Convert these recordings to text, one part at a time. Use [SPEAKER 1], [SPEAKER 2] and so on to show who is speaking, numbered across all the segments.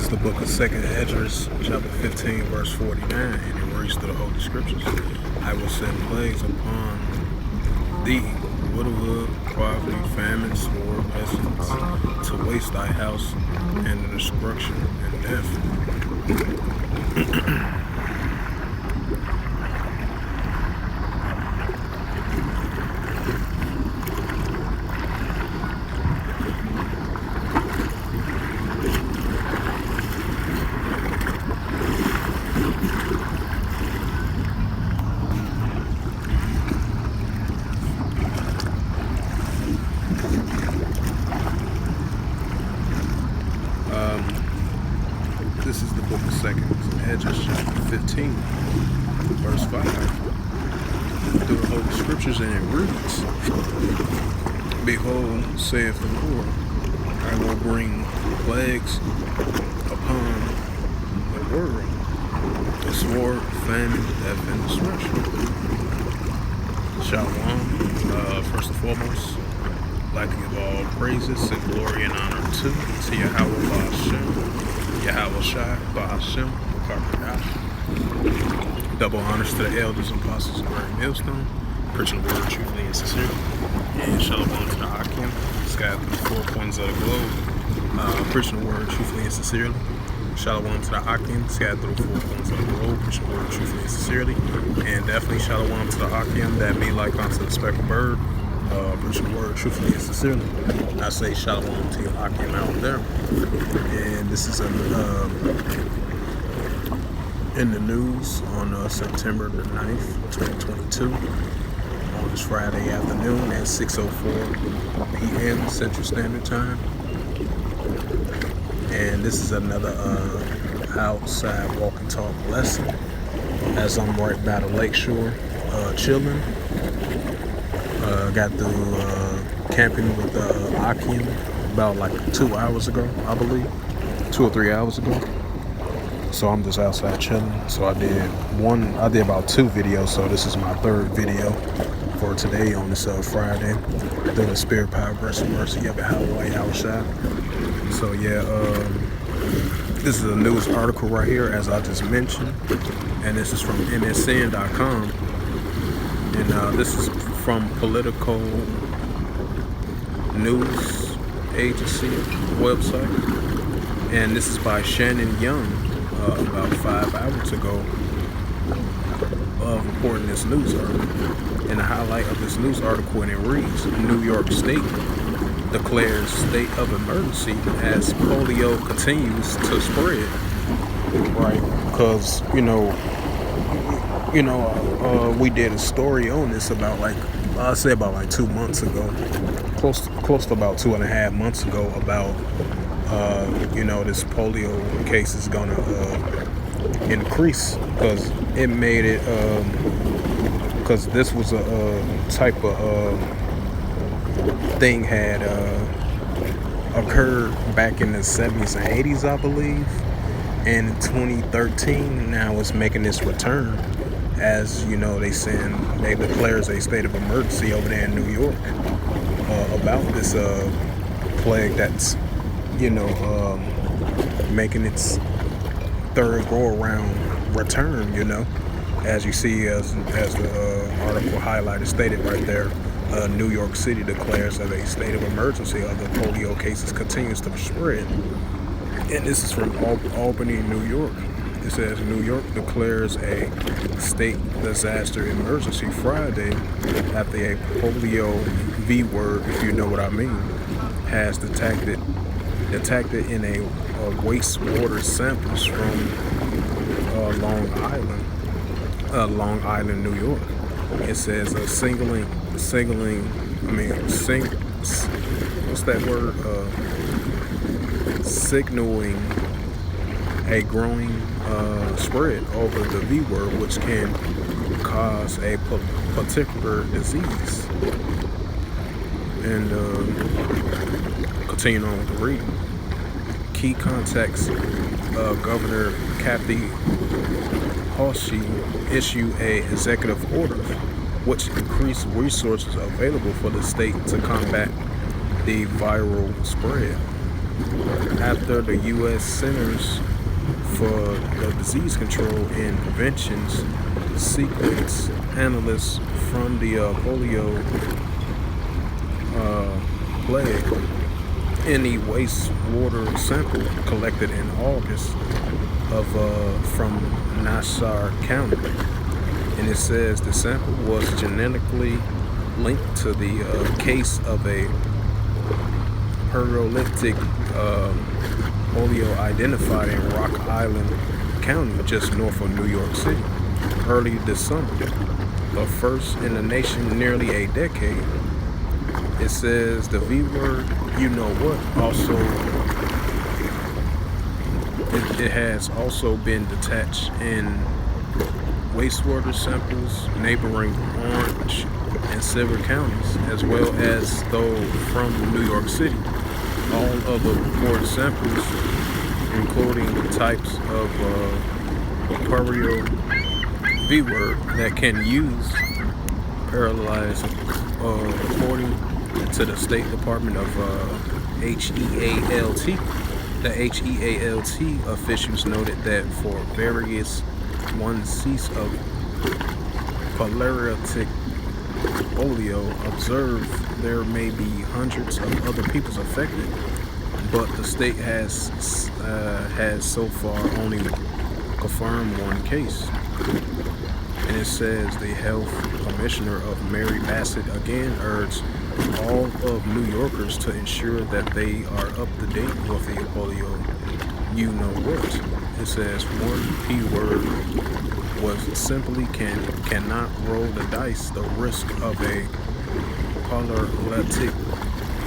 [SPEAKER 1] the book of 2nd Esdras, chapter 15, verse 49, and it reads through the Holy Scriptures. I will send plagues upon thee, widowhood, poverty, famine, sword, pestilence, to waste thy house, and the destruction and death. This is the book of 2nd Esdras, chapter 15, verse 5. Through the Holy Scriptures, and it reads, Behold, saith the Lord, I will bring plagues upon the world, the sword, famine, death, and destruction. Shalom. First and foremost, I'd like to give all praises and glory and honor to Yahweh Ba'Hashem, Yahweh Shai, Ba'Hashem, Ba'Kar. Double honors to the elders and apostles of Great Millstone, preaching the word truthfully and sincerely. And shalom to the Hakim, scattered through the 4 corners of the globe, preaching the word truthfully and sincerely. Shalom to the Hakim, scattered through the 4 corners of the globe, preaching the word truthfully and sincerely. And definitely shalom to the Hakim that be like unto the speckled bird, preaching the word truthfully and sincerely. I say shalom to your Hakim out there. And this is in the news on September the 9th, 2022, on this Friday afternoon at 6:04 p.m. Central Standard Time. And this is another outside walk and talk lesson as I'm right by the lakeshore chilling. Got through camping with Akim about like 2 hours ago, I believe, 2 or 3 hours ago. So I'm just outside chilling. So I did about 2 videos. So this is my 3rd video for today on this Friday. Through the spirit, power, grace, and mercy of Yahweh Shai. So yeah, this is a news article right here, as I just mentioned, and this is from MSN.com, and this is from Political News Agency website, and this is by Shannon Young, about 5 hours ago, reporting this news article. And the highlight of this news article, and it reads, New York State declares state of emergency as polio continues to spread. Right, because we did a story on this about about 2 months ago, close to about 2.5 months ago, about this polio case is gonna increase, because it made it because this was a type of thing had occurred back in the 70s and 80s, I believe, and in 2013 now it's making this return, as they declares a state of emergency over there in New York about this plague that's making its 3rd go around return, as you see, as the article highlighted stated right there. New York City declares that a state of emergency of the polio cases continues to spread. And this is from Albany, New York. It says New York declares a state disaster emergency Friday after a polio V word, if you know what I mean, has detected in a wastewater samples from Long Island, New York. It says signaling a growing spread over the V word, which can cause a particular disease. And continuing on with the reading. Key contacts, Governor Kathy Hochul issued an executive order which increased resources available for the state to combat the viral spread. after the U.S. Centers for the Disease Control and Prevention's sequence analysts from the polio plague in the wastewater sample collected in August of from Nassau County, and it says the sample was genetically linked to the case of a paralytic polio identified in Rock Island County, just north of New York City, early this summer, the first in the nation in nearly a decade. It says the V word, you know what, also it has also been detached in wastewater samples neighboring Orange and Silver counties, as well as though from New York City. All of the reported samples, including types of polio V word that can use paralyzed, according to the State Department of HEALT. The HEALT officials noted that for various one cease of paralytic polio observed, there may be hundreds of other people affected, but the state has so far only confirmed one case. And it says the health commissioner of Mary Bassett again urged all of New Yorkers to ensure that they are up to date with the polio you know what. It says one P word was simply cannot roll the dice. The risk of a paralytic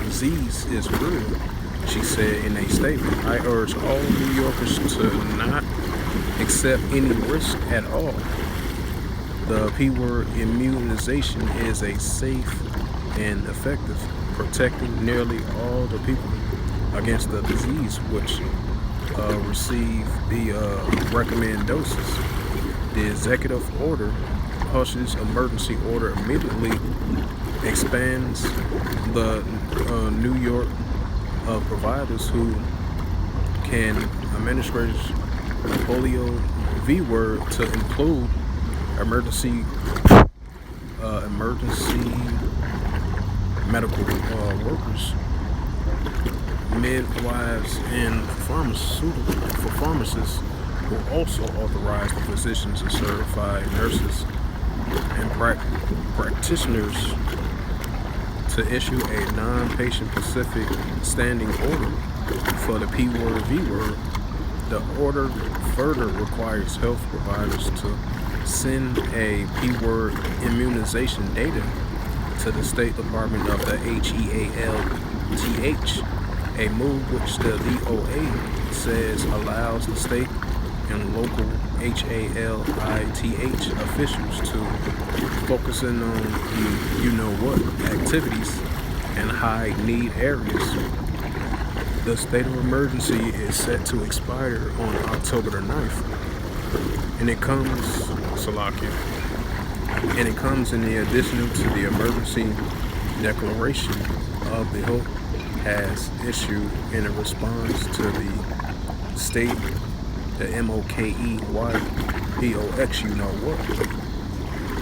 [SPEAKER 1] disease is real, she said in a statement. I urge all New Yorkers to not accept any risk at all. The P word immunization is a safe and effective, protecting nearly all the people against the disease which receive the recommended doses. The executive order, Hush's emergency order, immediately expands the New York providers who can administer the polio V word to include emergency medical workers, midwives, and pharmacists who also authorize the physicians and certified nurses and practitioners to issue a non-patient specific standing order for the P word V word. The order further requires health providers to send a P word immunization data to the State Department of the HEALTH, a move which the DOA says allows the state and local HALITH officials to focus in on the you-know-what activities in high-need areas. The state of emergency is set to expire on October the 9th, and it comes in the addition to the emergency declaration of the Hope has issued in a response to the state, the MOKEYBOX, you know what,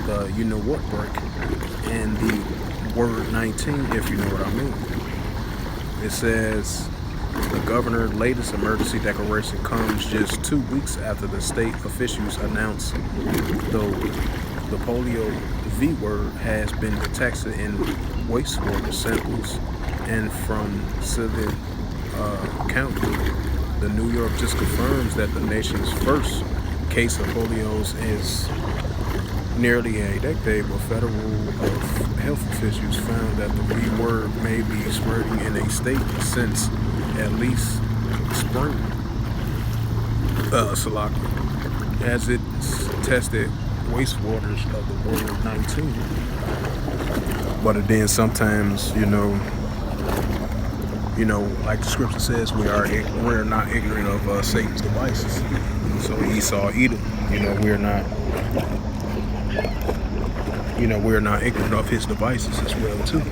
[SPEAKER 1] the you know what break, and the word 19, if you know what I mean. It says the governor's latest emergency declaration comes just 2 weeks after the state officials announced the polio V word has been detected in wastewater samples and from Silver County. The New York just confirms that the nation's first case of polio is nearly a decade, but federal health officials found that the V word may be spreading in a state since at least spring. As it's tested wastewaters of the word 19. But then sometimes, like the scripture says, we're not ignorant of Satan's devices. So Esau, Edom, we're not ignorant of his devices as well too.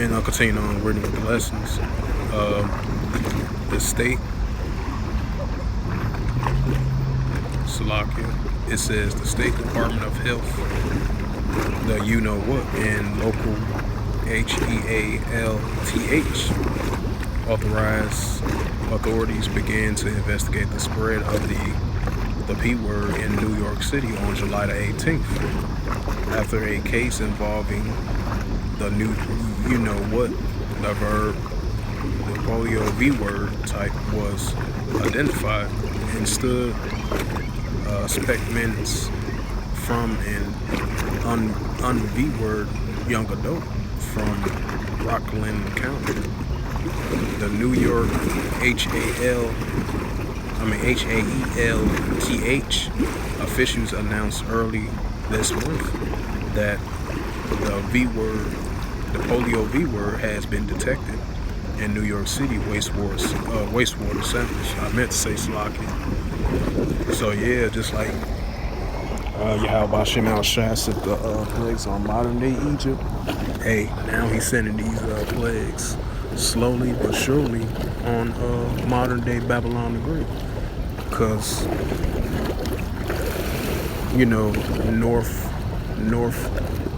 [SPEAKER 1] And I'll continue on reading with the lessons. The state, Salakia, it says the State Department of Health, the you know what, and local HEALTH authorized authorities began to investigate the spread of the P word in New York City on July the 18th after a case involving the new you know what, the verb, the polio V word type was identified and stood specimens from an un-V word young adult from Rockland County. The New York HAELTH officials announced early this month that the V word, the polio V word, has been detected in New York City wastewater samples. I meant to say Slocky. So yeah, just like Yahweh Shem Al Shah set the plagues on modern day Egypt. Hey, now he's sending these plagues slowly but surely on modern day Babylon the Great. Because, you know, North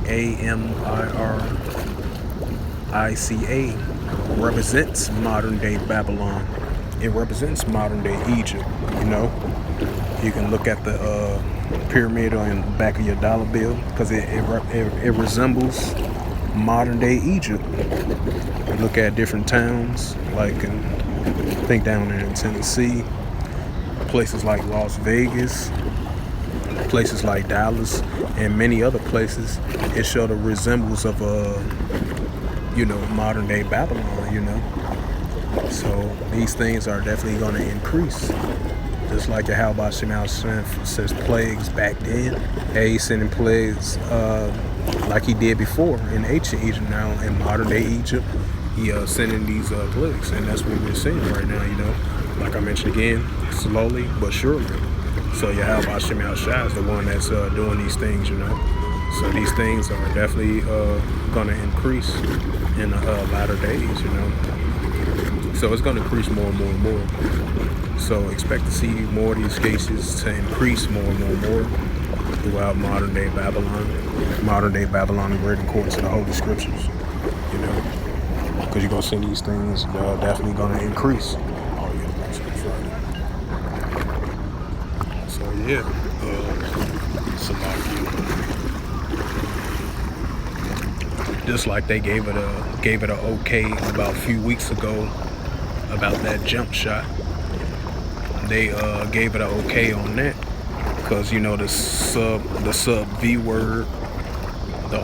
[SPEAKER 1] AMIRICA represents modern day Babylon. It represents modern day Egypt, you know. You can look at the pyramid on the back of your dollar bill because it resembles modern day Egypt. You look at different towns, like I think down there in Tennessee, places like Las Vegas, places like Dallas, and many other places. It showed a resemblance of modern day Babylon, you know. So these things are definitely going to increase. Just like the Yahweh Shem Al Shah says plagues back then. Hey, he's sending plagues like he did before in ancient Egypt. Now in modern day Egypt, he sending these plagues, and that's what we're seeing right now, you know. Like I mentioned again, slowly but surely. So Yahweh Shem Al Shah is the one that's doing these things, you know. So these things are definitely going to increase in the latter days, you know. So it's going to increase more and more and more. So expect to see more of these cases to increase more and more and more throughout modern day Babylon the Great, according to the Holy Scriptures, you know. Because you're going to see these things definitely going to increase. So yeah, just like they gave it a okay about a few weeks ago about that jump shot. They gave it a okay on that because, you know, the sub V word, the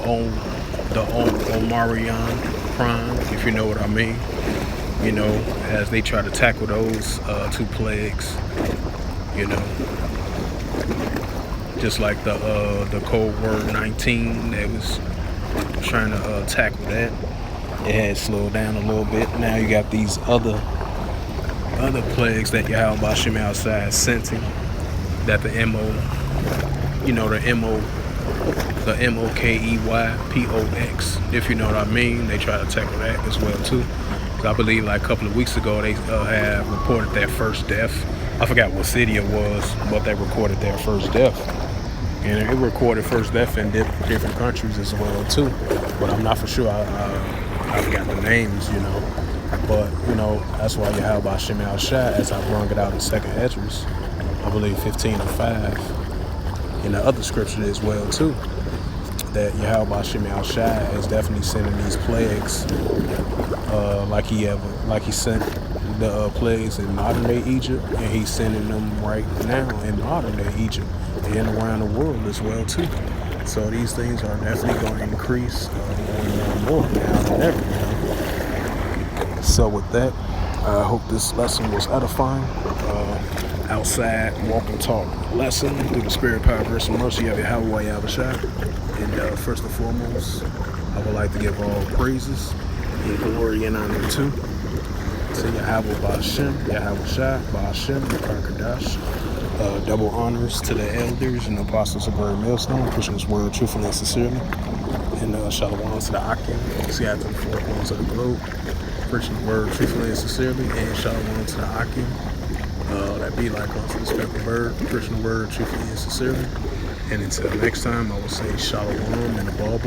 [SPEAKER 1] Omarion prime, if you know what I mean, you know, as they try to tackle those two plagues, you know, just like the code word 19 that was trying to tackle that. It had slowed down a little bit. Now you got these other plagues that Yahweh Shem Al Shah is sensing, that the MOKEYPOX, if you know what I mean, they try to tackle that as well too. I believe like a couple of weeks ago they had reported their first death. I forgot what city it was, but they recorded their first death. And it recorded first death in different countries as well too. But I'm not for sure. I forgot the names, you know. But, you know, that's why Yahweh Shem Al Shah, as I brought it out in 2nd Esdras, I believe 15:5, in the other scripture as well too, that Yahweh Shem Al Shah is definitely sending these plagues like he sent the plagues in modern day Egypt, and he's sending them right now in modern day Egypt and around the world as well too. So these things are definitely going to increase more and more now than ever, you know. So with that, I hope this lesson was edifying. Outside walk and talk lesson through the spirit, power, grace, and mercy of Yahweh Yahushua. And first and foremost, I would like to give all praises and glory and honor to Yahweh Ba'ashem, Yahushua, Ba'ashem, Karkadash. Double honors to the elders and apostles of Great Millstone, pushing this word truthfully and sincerely. And shalom to the Akim. See out to the four corners of the globe. Preaching the word truthfully and sincerely. And shalom to the Akim. That be like unto the speckled bird. Preaching the word truthfully and sincerely. And until next time, I will say shalom and a ball.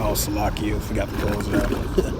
[SPEAKER 1] Oh, Salakia, forgot to close it out.